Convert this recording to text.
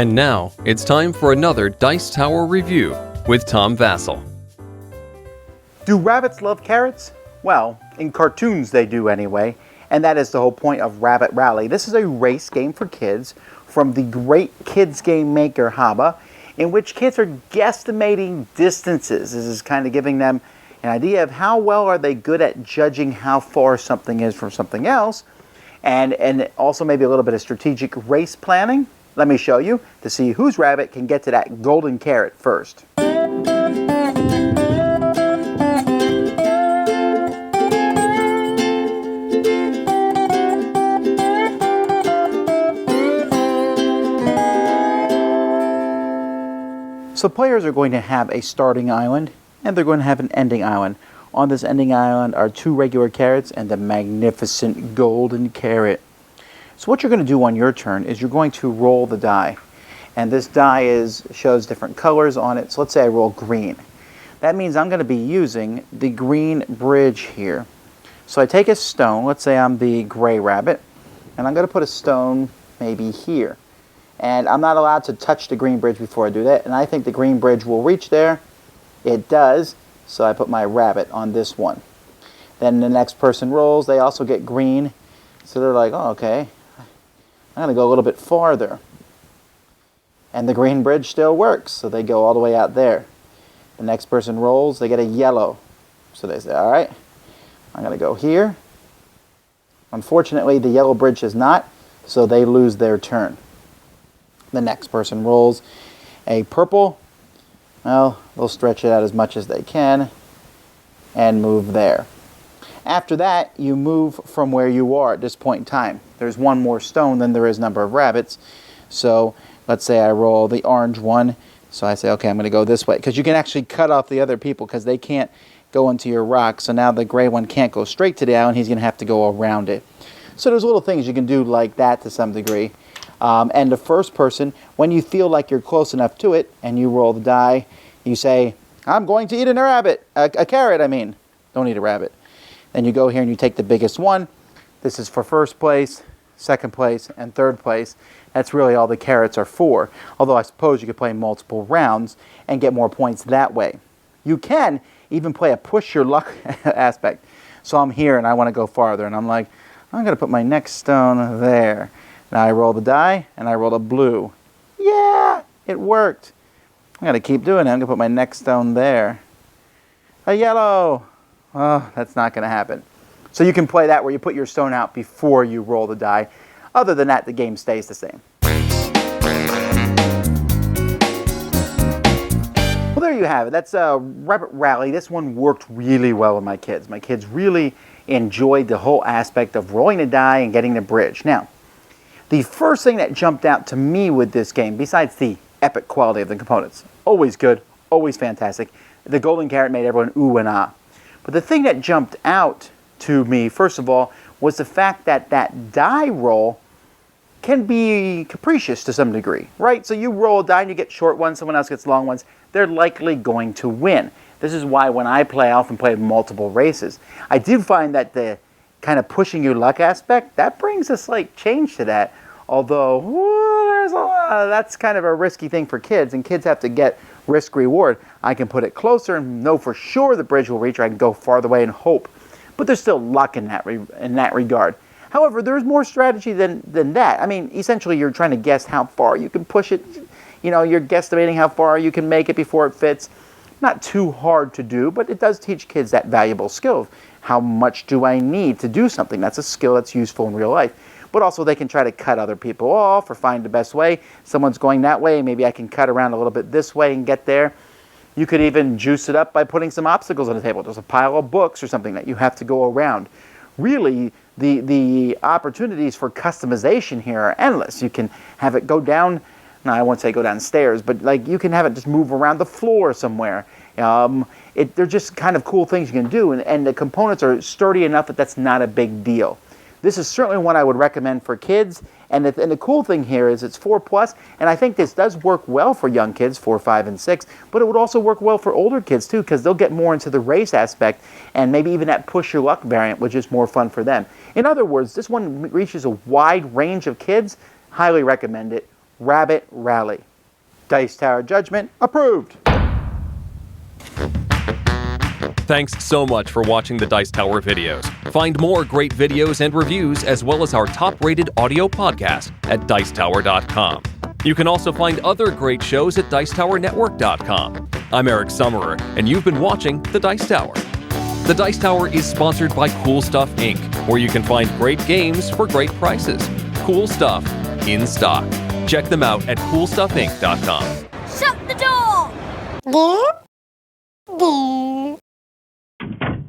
And now, it's time for another Dice Tower review with Tom Vasel. Do rabbits love carrots? Well, in cartoons they do anyway, and that is the whole point of Rabbit Rally. This is a race game for kids from the great kids game maker HABA, in which kids are guesstimating distances. This is kind of giving them an idea of how well are they good at judging how far something is from something else, and also maybe a little bit of strategic race planning. Let me show you to see whose rabbit can get to that golden carrot first. So players are going to have a starting island, and they're going to have an ending island. On this ending island are 2 regular carrots and the magnificent golden carrot. So what you're going to do on your turn is you're going to roll the die. And this die shows different colors on it. So let's say I roll green. That means I'm going to be using the green bridge here. So I take a stone, let's say I'm the gray rabbit, and I'm going to put a stone maybe here. And I'm not allowed to touch the green bridge before I do that, and I think the green bridge will reach there. It does, so I put my rabbit on this one. Then the next person rolls, they also get green, so they're like, oh, okay, I'm going to go a little bit farther. And the green bridge still works, so they go all the way out there. The next person rolls, they get a yellow. So they say, all right, I'm going to go here. Unfortunately, the yellow bridge does not, so they lose their turn. The next person rolls a purple. Well, they'll stretch it out as much as they can and move there. After that, you move from where you are at this point in time. There's one more stone than there is number of rabbits. So let's say I roll the orange one. So I say, okay, I'm going to go this way. Because you can actually cut off the other people because they can't go into your rock. So now the gray one can't go straight to the island. He's going to have to go around it. So there's little things you can do like that to some degree. And the first person, when you feel like you're close enough to it and you roll the die, you say, I'm going to eat a rabbit, a carrot, I mean. Don't eat a rabbit. Then you go here and you take the biggest one. This is for first place, second place, and third place. That's really all the carrots are for. Although I suppose you could play multiple rounds and get more points that way. You can even play a push your luck aspect. So I'm here and I want to go farther. And I'm like, I'm going to put my next stone there. Now I roll the die and I roll a blue. Yeah, it worked. I'm going to keep doing it. I'm going to put my next stone there. A yellow. Oh, that's not going to happen. So you can play that where you put your stone out before you roll the die. Other than that, the game stays the same. Well, there you have it. That's Rabbit Rally. This one worked really well with my kids. My kids really enjoyed the whole aspect of rolling the die and getting the bridge. Now, the first thing that jumped out to me with this game, besides the epic quality of the components, always good, always fantastic, the golden carrot made everyone ooh and ah. But the thing that jumped out to me, first of all, was the fact that that die roll can be capricious to some degree, right? So you roll a die and you get short ones, someone else gets long ones, they're likely going to win. This is why when I play, I often play multiple races. I do find that the kind of pushing your luck aspect, that brings a slight change to that. Although, that's kind of a risky thing for kids, and kids have to get risk-reward. I can put it closer and know for sure the bridge will reach, or I can go farther away and hope. But there's still luck in that regard. However, there's more strategy than that. I mean, essentially, you're trying to guess how far you can push it. You know, you're guesstimating how far you can make it before it fits. Not too hard to do, but it does teach kids that valuable skill of how much do I need to do something. That's a skill that's useful in real life. But also they can try to cut other people off or find the best way. Someone's going that way, maybe I can cut around a little bit this way and get there. You could even juice it up by putting some obstacles on the table. There's a pile of books or something that you have to go around. Really, the opportunities for customization here are endless. You can have it go down, no, I won't say go downstairs, but like you can have it just move around the floor somewhere. They're just kind of cool things you can do, and the components are sturdy enough that that's not a big deal. This is certainly one I would recommend for kids, and the cool thing here is it's 4+, and I think this does work well for young kids, 4, 5, and 6, but it would also work well for older kids too, because they'll get more into the race aspect, and maybe even that push your luck variant, which is more fun for them. In other words, this one reaches a wide range of kids. Highly recommend it. Rabbit Rally. Dice Tower judgment approved. Thanks so much for watching the Dice Tower videos. Find more great videos and reviews as well as our top-rated audio podcast at Dicetower.com. You can also find other great shows at Dicetowernetwork.com. I'm Eric Summerer, and you've been watching The Dice Tower. The Dice Tower is sponsored by Cool Stuff Inc., where you can find great games for great prices. Cool stuff in stock. Check them out at CoolStuffInc.com. Shut the door!